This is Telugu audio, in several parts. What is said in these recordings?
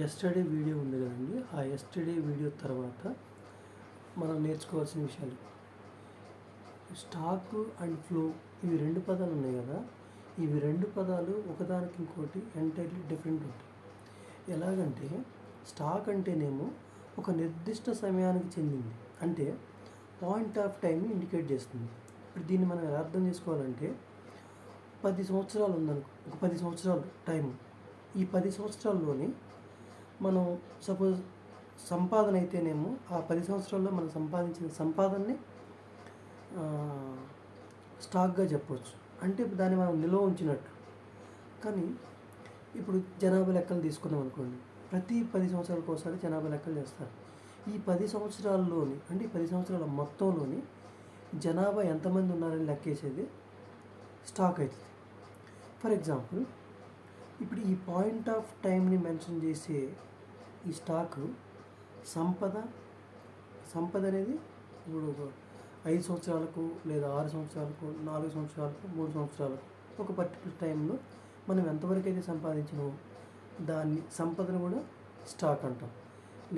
ఎస్టర్డే వీడియో ఉంది కదండి. ఆ ఎస్టర్డే వీడియో తర్వాత మనం నేర్చుకోవాల్సిన విషయాలు స్టాక్ అండ్ ఫ్లో. ఇవి రెండు పదాలు ఉన్నాయి కదా. ఇవి రెండు పదాలు ఒకదానికి ఇంకోటి ఎంటైర్లీ డిఫరెంట్ ఉంటాయి. ఎలాగంటే స్టాక్ అంటేనేమో ఒక నిర్దిష్ట సమయానికి చెందింది, అంటే పాయింట్ ఆఫ్ టైంని ఇండికేట్ చేస్తుంది. ఇప్పుడు దీన్ని మనం ఎలా అర్థం చేసుకోవాలంటే 10 సంవత్సరాలు ఉందనుకో, ఒక 10 సంవత్సరాలు టైం. ఈ 10 సంవత్సరాల్లోని మనం సపోజ్ సంపాదన అయితేనేమో ఆ 10 సంవత్సరాల్లో మనం సంపాదించిన సంపాదనని స్టాక్గా చెప్పవచ్చు. అంటే దాన్ని మనం నిల్వ ఉంచినట్టు. కానీ ఇప్పుడు జనాభా లెక్కలు తీసుకున్నాం అనుకోండి, ప్రతి 10 సంవత్సరాలకు ఒకసారి జనాభా లెక్కలు చేస్తారు. ఈ 10 సంవత్సరాల్లోని, అంటే ఈ 10 సంవత్సరాల మొత్తంలోని జనాభా ఎంతమంది ఉన్నారని లెక్కేసేది స్టాక్ అవుతుంది. ఫర్ ఎగ్జాంపుల్, ఇప్పుడు ఈ పాయింట్ ఆఫ్ టైంని మెన్షన్ చేసే ఈ స్టాక్ సంపద అనేది ఇప్పుడు 5 సంవత్సరాలకు లేదా 6 సంవత్సరాలకు 4 సంవత్సరాలకు 3 సంవత్సరాలకు ఒక పర్టికులర్ టైంలో మనం ఎంతవరకు అయితే సంపాదించినో దాన్ని సంపదను కూడా స్టాక్ అంటాం.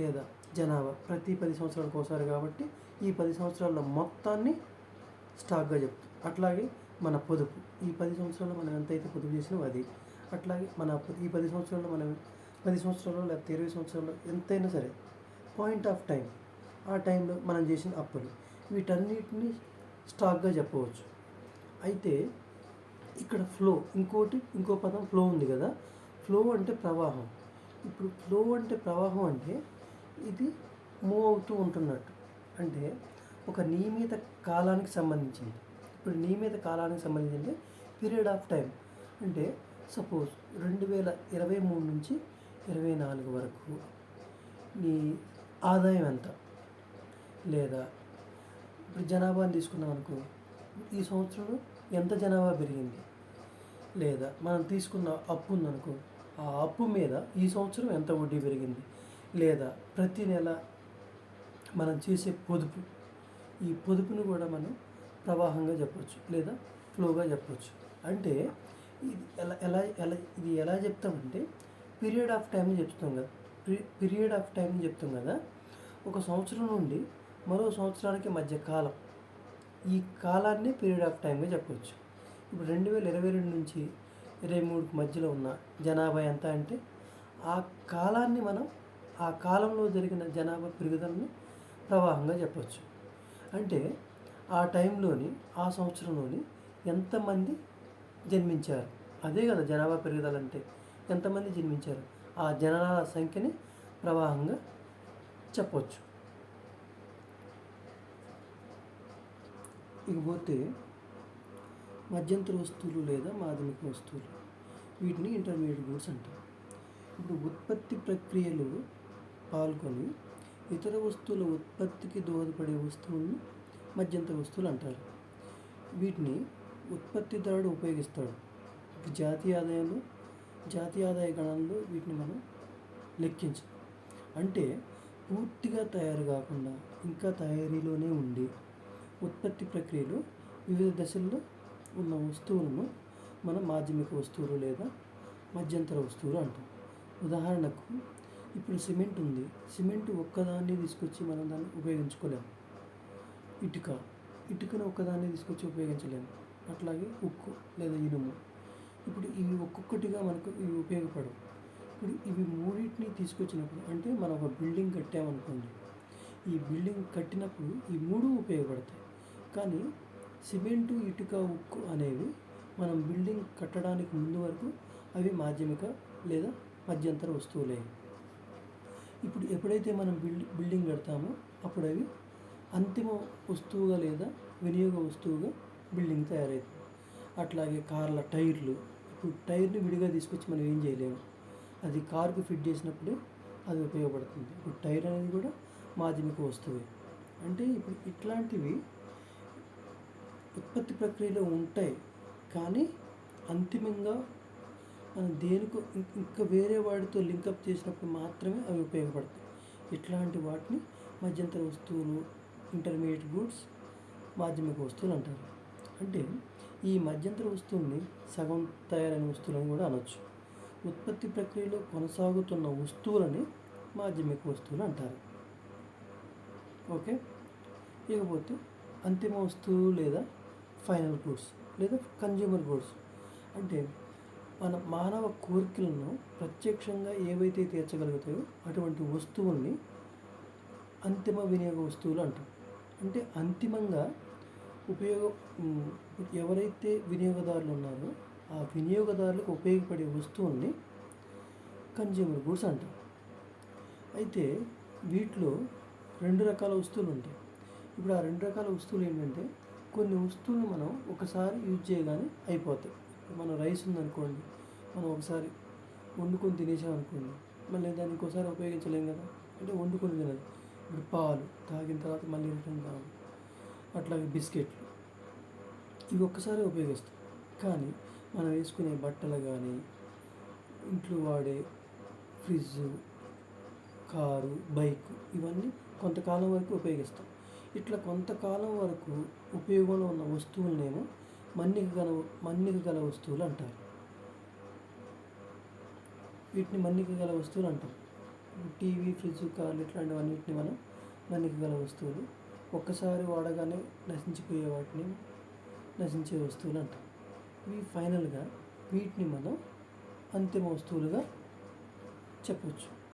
లేదా జనాభా ప్రతి 10 సంవత్సరాలకు ఒకసారి కాబట్టి ఈ 10 సంవత్సరాల మొత్తాన్ని స్టాక్గా చెప్తాం. అట్లాగే మన పొదుపు, ఈ 10 సంవత్సరాల్లో మనం ఎంతైతే పొదుపు చేసినామో అది. అట్లాగే ఈ 10 సంవత్సరాల్లో మనం 10 సంవత్సరాల్లో లేకపోతే 20 సంవత్సరాల్లో ఎంతైనా సరే పాయింట్ ఆఫ్ టైం, ఆ టైంలో మనం చేసిన అప్పులు, వీటన్నిటిని స్టాక్గా చెప్పవచ్చు. అయితే ఇక్కడ ఫ్లో, ఇంకో పదం ఫ్లో ఉంది కదా. ఫ్లో అంటే ప్రవాహం. ఇప్పుడు ఫ్లో అంటే ప్రవాహం అంటే ఇది మూవ్ అవుతూ ఉంటున్నట్టు, అంటే ఒక నియమిత కాలానికి సంబంధించింది. ఇప్పుడు నియమిత కాలానికి సంబంధించింది పీరియడ్ ఆఫ్ టైం. అంటే సపోజ్ 2023 నుంచి 24 వరకు నీ ఆదాయం ఎంత, లేదా ఇప్పుడు జనాభాని తీసుకున్నాం అనుకో, ఈ సంవత్సరంలో ఎంత జనాభా పెరిగింది, లేదా మనం తీసుకున్న అప్పు ఉందనుకో, ఆ అప్పు మీద ఈ సంవత్సరం ఎంత వడ్డీ పెరిగింది, లేదా ప్రతి నెల మనం చేసే పొదుపు, ఈ పొదుపును కూడా మనం ప్రవాహంగా చెప్పవచ్చు లేదా ఫ్లోగా చెప్పవచ్చు. అంటే ఇది ఎలా చెప్తామంటే పీరియడ్ ఆఫ్ టైంని చెప్తాం కదా. పీరియడ్ ఆఫ్ టైంని చెప్తాం కదా. ఒక సంవత్సరం నుండి మరో సంవత్సరానికి మధ్య కాలం, ఈ కాలాన్ని పీరియడ్ ఆఫ్ టైంగా చెప్పవచ్చు. ఇప్పుడు 2022 నుంచి 23 మధ్యలో ఉన్న జనాభా ఎంత అంటే ఆ కాలాన్ని మనం, ఆ కాలంలో జరిగిన జనాభా పెరుగుదలని ప్రవాహంగా చెప్పవచ్చు. అంటే ఆ టైంలోని, ఆ సంవత్సరంలోని ఎంతమంది జన్మించారు, అదే కదా జనాభా పెరుగుదల అంటే. ఎంతమంది జన్మించారు, ఆ జనాల సంఖ్యని ప్రవాహంగా చెప్పవచ్చు. ఇకపోతే మధ్యంతర వస్తువులు లేదా మాధ్యమిక వస్తువులు, వీటిని ఇంటర్మీడియట్ గూడ్స్ అంటారు. ఇప్పుడు ఉత్పత్తి ప్రక్రియలో పాల్గొని ఇతర వస్తువుల ఉత్పత్తికి దోహదపడే వస్తువులను మధ్యంతర వస్తువులు అంటారు. వీటిని ఉత్పత్తిదారుడు ఉపయోగిస్తాడు. జాతీయ ఆదాయ గణనలో వీటిని మనం లెక్కించాం. అంటే పూర్తిగా తయారు కాకుండా ఇంకా తయారీలోనే ఉండి ఉత్పత్తి ప్రక్రియలో వివిధ దశల్లో ఉన్న వస్తువులను మనం మాధ్యమిక వస్తువులు లేదా మధ్యంతర వస్తువులు అంటాం. ఉదాహరణకు ఇప్పుడు సిమెంట్ ఉంది. సిమెంట్ ఒక్కదాన్ని తీసుకొచ్చి మనం దాన్ని ఉపయోగించుకోలేము. ఇటుకను ఒక్కదాన్ని తీసుకొచ్చి ఉపయోగించలేము. అట్లాగే ఉక్కు లేదా ఇనుము, ఇప్పుడు ఇవి ఒక్కొక్కటిగా మనకు ఇవి ఉపయోగపడవు. ఇప్పుడు ఇవి మూడింటిని తీసుకొచ్చినప్పుడు, అంటే మనం ఒక బిల్డింగ్ కట్టామనుకోండి, ఈ బిల్డింగ్ కట్టినప్పుడు ఈ మూడు ఉపయోగపడతాయి. కానీ సిమెంటు, ఇటుక, ఉక్కు అనేవి మనం బిల్డింగ్ కట్టడానికి ముందు వరకు అవి మాధ్యమిక లేదా మధ్యంతర వస్తువులే. ఇప్పుడు ఎప్పుడైతే మనం బిల్డింగ్ కడతామో అప్పుడు అవి అంతిమ వస్తువుగా లేదా వినియోగ వస్తువుగా బిల్డింగ్ తయారవుతుంది. అట్లాగే కార్ల టైర్లు, ఇప్పుడు టైర్ని విడిగా తీసుకొచ్చి మనం ఏం చేయలేము, అది కారుకు ఫిట్ చేసినప్పుడే అది ఉపయోగపడుతుంది. ఇప్పుడు టైర్ అనేది కూడా మాధ్యమిక వస్తువే. అంటే ఇప్పుడు ఇట్లాంటివి ఉత్పత్తి ప్రక్రియలో ఉంటాయి, కానీ అంతిమంగా మనం దేనికో ఇంకా వేరే వాటితో లింకప్ చేసినప్పుడు మాత్రమే అవి ఉపయోగపడతాయి. ఇట్లాంటి వాటిని మధ్యంతర వస్తువులు, ఇంటర్మీడియట్ గూడ్స్, మాధ్యమిక వస్తువులు అంటారు. అంటే ఈ మధ్యంతర వస్తువుల్ని సగం తయారైన వస్తువులను కూడా అనొచ్చు. ఉత్పత్తి ప్రక్రియలో కొనసాగుతున్న వస్తువులని మాధ్యమిక వస్తువులు అంటారు. ఓకే. ఇకపోతే అంతిమ వస్తువు లేదా ఫైనల్ గూడ్స్ లేదా కన్జ్యూమర్ గూడ్స్ అంటే మన మానవ కోరికలను ప్రత్యక్షంగా ఏవైతే తీర్చగలుగుతాయో అటువంటి వస్తువుల్ని అంతిమ వినియోగ వస్తువులు అంటాం. అంటే అంతిమంగా ఎవరైతే వినియోగదారులు ఉన్నారో ఆ వినియోగదారులకు ఉపయోగపడే వస్తువుల్ని కన్జ్యూమర్ గూడ్స్ అంటాం. అయితే వీటిలో 2 రకాల వస్తువులు ఉంటాయి. ఇప్పుడు ఆ 2 రకాల వస్తువులు ఏంటంటే కొన్ని వస్తువులు మనం ఒకసారి యూజ్ చేయగానే అయిపోతాయి. మన రైస్ ఉందనుకోండి, మనం ఒకసారి వండుకొని తినేసాం అనుకోండి, మళ్ళీ దాన్ని ఇంకోసారి ఉపయోగించలేం కదా, అంటే వండుకొని తినాలి. ఇప్పుడు పాలు తాగిన తర్వాత మళ్ళీ రిటర్న్ తాగు, అట్లాగే బిస్కెట్లు ఇవి ఒక్కసారి ఉపయోగిస్తాం. కానీ మనం వేసుకునే బట్టలు కానీ, ఇంట్లో వాడే ఫ్రిడ్జ్, కారు, బైక్ ఇవన్నీ కొంతకాలం వరకు ఉపయోగిస్తాం. ఇట్లా కొంతకాలం వరకు ఉపయోగంలో ఉన్న వస్తువులనేమో మన్నిక గల వస్తువులు అంటారు. వీటిని మన్నిక గల వస్తువులు అంటాం. టీవీ, ఫ్రిడ్జ్, కార్లు ఇట్లాంటివన్నిటిని మనం మన్నిక గల వస్తువులు, ఒక్కసారి వాడగానే నశించిపోయే వాటిని నశించే వస్తువులు అంటాం. ఇవి ఫైనల్గా వీటిని మనం అంతిమ వస్తువులుగా చెప్పవచ్చు.